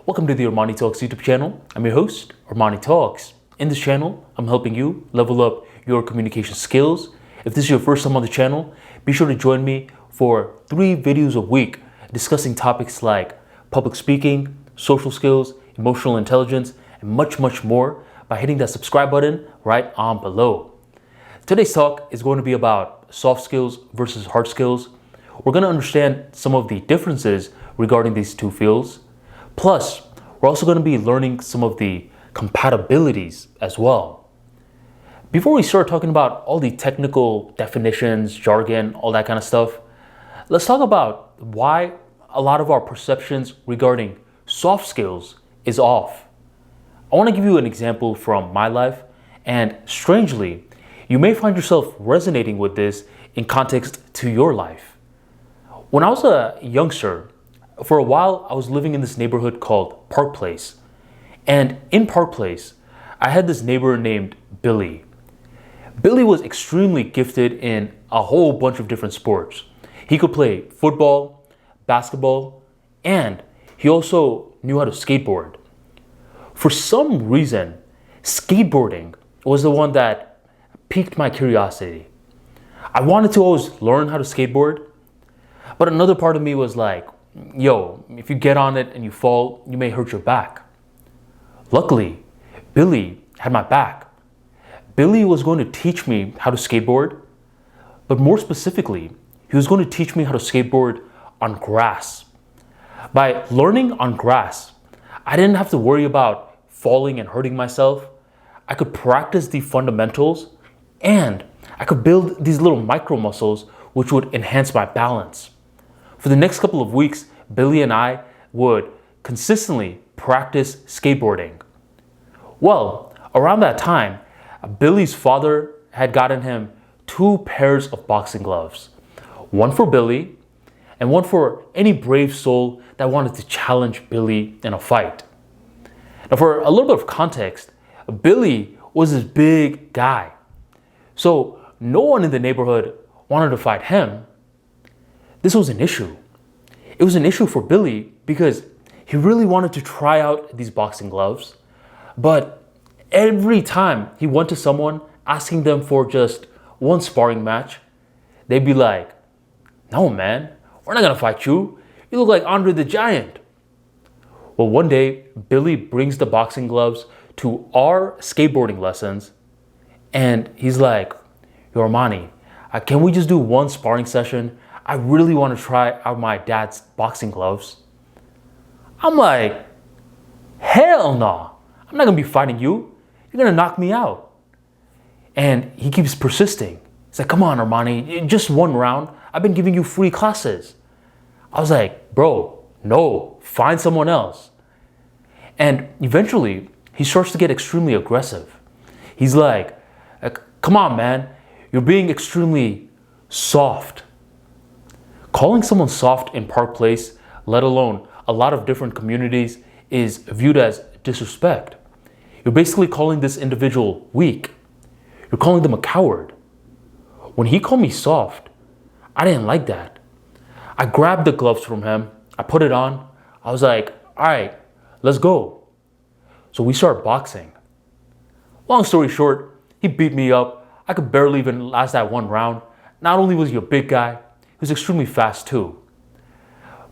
Welcome to the ArmaniTalks YouTube channel. I'm your host, ArmaniTalks. In this channel, I'm helping you level up your communication skills. If this is your first time on the channel, be sure to join me for 3 videos a week discussing topics like public speaking, social skills, emotional intelligence, and much more by hitting that subscribe button right on below. Today's talk is going to be about soft skills versus hard skills. We're going to understand some of the differences regarding these two fields. Plus, we're also going to be learning some of the compatibilities as well. Before we start talking about all the technical definitions, jargon, all that kind of stuff, let's talk about why a lot of our perceptions regarding soft skills is off. I want to give you an example from my life, and strangely, you may find yourself resonating with this in context to your life. When I was a youngster, for a while I was living in this neighborhood called Park Place. And in Park Place, I had this neighbor named Billy. Billy was extremely gifted in a whole bunch of different sports. He could play football, basketball, and he also knew how to skateboard. For some reason, skateboarding was the one that piqued my curiosity. I wanted to always learn how to skateboard, but another part of me was like, yo, if you get on it and you fall, you may hurt your back. Luckily, Billy had my back. Billy was going to teach me how to skateboard, but more specifically, he was going to teach me how to skateboard on grass. By learning on grass, I didn't have to worry about falling and hurting myself. I could practice the fundamentals and I could build these little micro muscles which would enhance my balance. For the next couple of weeks, Billy and I would consistently practice skateboarding. Well, around that time, Billy's father had gotten him 2 pairs of boxing gloves. One for Billy and one for any brave soul that wanted to challenge Billy in a fight. Now, for a little bit of context, Billy was this big guy. So no one in the neighborhood wanted to fight him. This was an issue. It was an issue for Billy because he really wanted to try out these boxing gloves. But every time he went to someone asking them for just one sparring match, they'd be like, no man, we're not gonna fight you. You look like Andre the Giant. Well, one day, Billy brings the boxing gloves to our skateboarding lessons and he's like, yo, Armani, can we just do one sparring session? I really want to try out my dad's boxing gloves. I'm like, hell no. I'm not going to be fighting you. You're going to knock me out. And he keeps persisting. He's like, come on, Armani, just one round. I've been giving you free classes. I was like, bro, no, find someone else. And eventually, he starts to get extremely aggressive. He's like, come on, man, you're being extremely soft. Calling someone soft in Park Place, let alone a lot of different communities, is viewed as disrespect. You're basically calling this individual weak. You're calling them a coward. When he called me soft, I didn't like that. I grabbed the gloves from him. I put it on. I was like, all right, let's go. So we start boxing. Long story short, he beat me up. I could barely even last that one round. Not only was he a big guy, he was extremely fast too.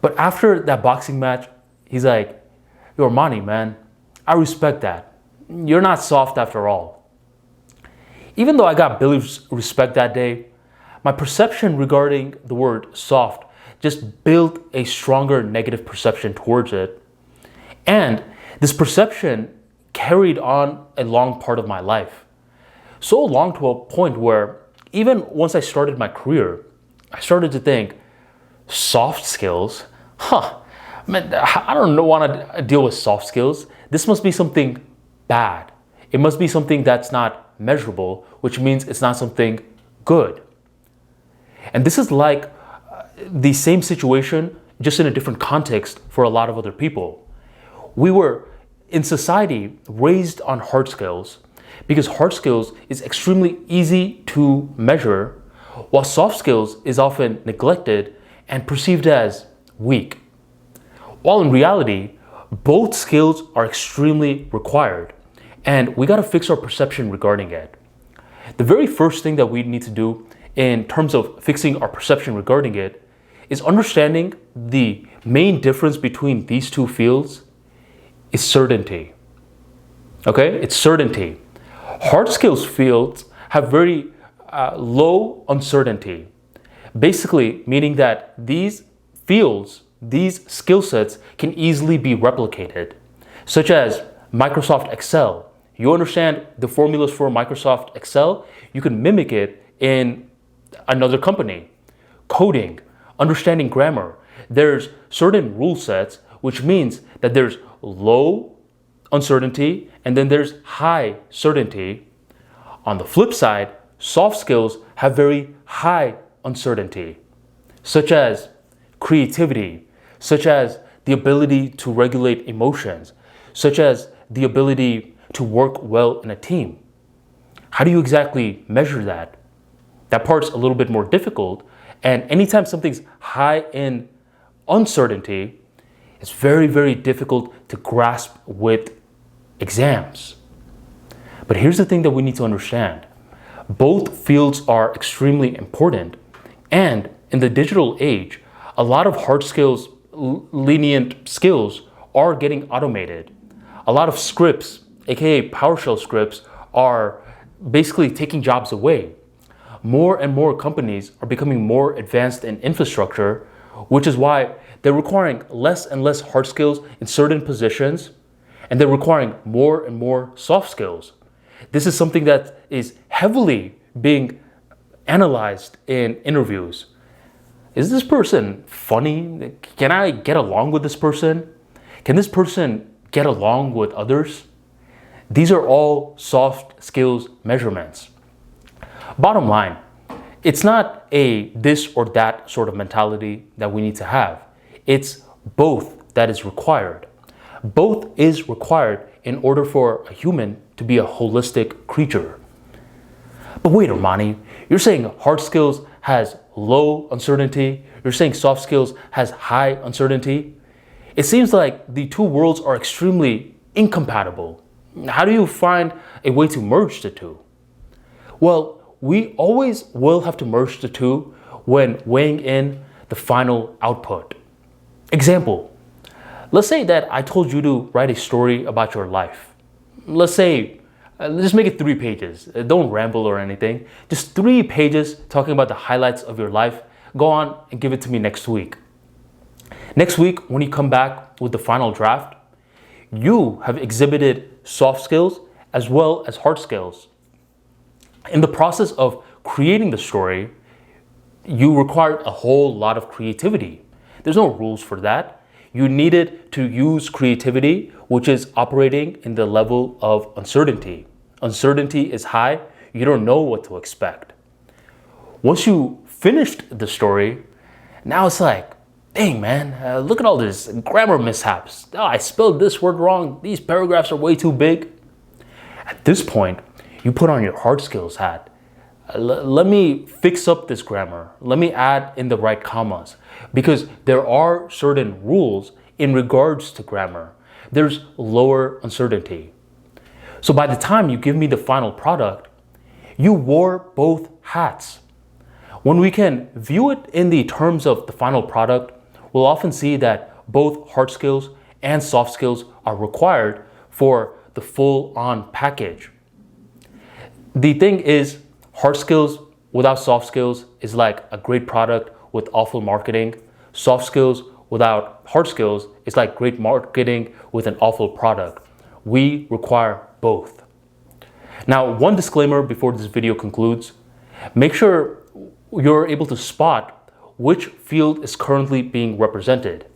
But after that boxing match, he's like, yo, Armani, man, I respect that. You're not soft after all. Even though I got Billy's respect that day, my perception regarding the word soft just built a stronger negative perception towards it. And this perception carried on a long part of my life. So long to a point where even once I started my career, I started to think, soft skills? Man, I don't want to deal with soft skills. This must be something bad. It must be something that's not measurable, which means it's not something good. And this is like the same situation, just in a different context for a lot of other people. We were, in society, raised on hard skills because hard skills is extremely easy to measure, while soft skills is often neglected and perceived as weak. While in reality, Both skills are extremely required, and we got to fix our perception regarding it. The very first thing that we need to do in terms of fixing our perception regarding it is understanding the main difference between these two fields is certainty. Okay, it's certainty. Hard skills fields have very low uncertainty, basically meaning that these fields, these skill sets can easily be replicated, such as Microsoft Excel. You understand the formulas for Microsoft Excel, you can mimic it in another company. Coding, understanding grammar. There's certain rule sets, which means that there's low uncertainty and then there's high certainty. On the flip side, soft skills have very high uncertainty, such as creativity, such as the ability to regulate emotions, such as the ability to work well in a team. How do you exactly measure that? That part's a little bit more difficult, and anytime something's high in uncertainty, it's very, very difficult to grasp with exams. But here's the thing that we need to understand. Both fields are extremely important, and in the digital age, a lot of hard skills, lenient skills are getting automated. A lot of scripts, aka PowerShell scripts, are basically taking jobs away. More and more companies are becoming more advanced in infrastructure, which is why they're requiring less and less hard skills in certain positions, and they're requiring more and more soft skills. This is something that is heavily being analyzed in interviews. Is this person funny? Can I get along with this person? Can this person get along with others? These are all soft skills measurements. Bottom line, it's not a this or that sort of mentality that we need to have. It's both that is required. Both is required in order for a human to be a holistic creature. But wait, Armani, you're saying hard skills has low uncertainty. You're saying soft skills has high uncertainty. It seems like the two worlds are extremely incompatible. How do you find a way to merge the two? Well, we always will have to merge the two when weighing in the final output. Example, let's say that I told you to write a story about your life. Let's say, just make it 3 pages. Don't ramble or anything. Just 3 pages talking about the highlights of your life. Go on and give it to me next week. Next week, when you come back with the final draft, you have exhibited soft skills as well as hard skills. In the process of creating the story, you required a whole lot of creativity. There's no rules for that. You needed to use creativity, which is operating in the level of uncertainty. Uncertainty is high. You don't know what to expect. Once you finished the story, now it's like, dang man, look at all this grammar mishaps. Oh, I spelled this word wrong. These paragraphs are way too big. At this point, you put on your hard skills hat. Let me fix up this grammar. Let me add in the right commas, because there are certain rules in regards to grammar. There's lower uncertainty. So by the time you give me the final product, you wore both hats. When we can view it in the terms of the final product, we'll often see that both hard skills and soft skills are required for the full-on package. The thing is, hard skills without soft skills is like a great product with awful marketing. Soft skills without hard skills is like great marketing with an awful product. We require both. Now, one disclaimer before this video concludes. Make sure you're able to spot which field is currently being represented.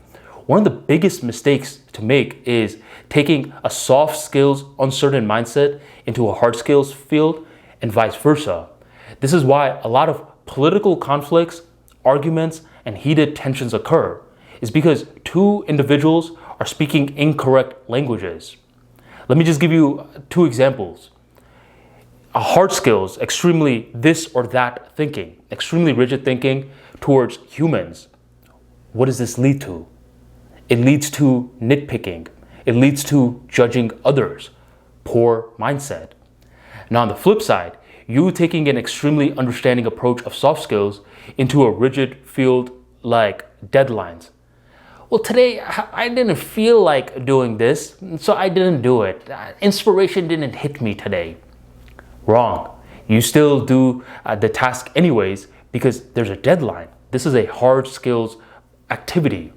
One of the biggest mistakes to make is taking a soft skills uncertain mindset into a hard skills field and vice versa. This is why a lot of political conflicts, arguments, and heated tensions occur, is because two individuals are speaking incorrect languages. Let me just give you 2 examples. A hard skills, extremely this or that thinking, extremely rigid thinking towards humans. What does this lead to? It leads to nitpicking. it leads to judging others. Poor mindset. Now on the flip side, you taking an extremely understanding approach of soft skills into a rigid field like deadlines. Well, today I didn't feel like doing this, so I didn't do it. Inspiration didn't hit me today. Wrong. You still do the task anyways because there's a deadline. This is a hard skills activity.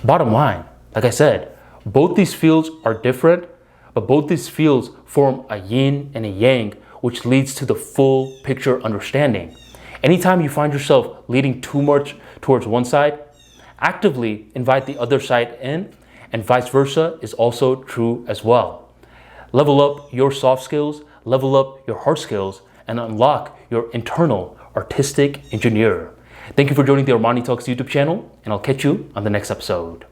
Bottom line, like I said, both these fields are different, but both these fields form a yin and a yang, which leads to the full picture understanding. Anytime you find yourself leaning too much towards one side, actively invite the other side in, and vice versa is also true as well. Level up your soft skills, level up your hard skills, and unlock your internal artistic engineer. Thank you for joining the ArmaniTalks YouTube channel, and I'll catch you on the next episode.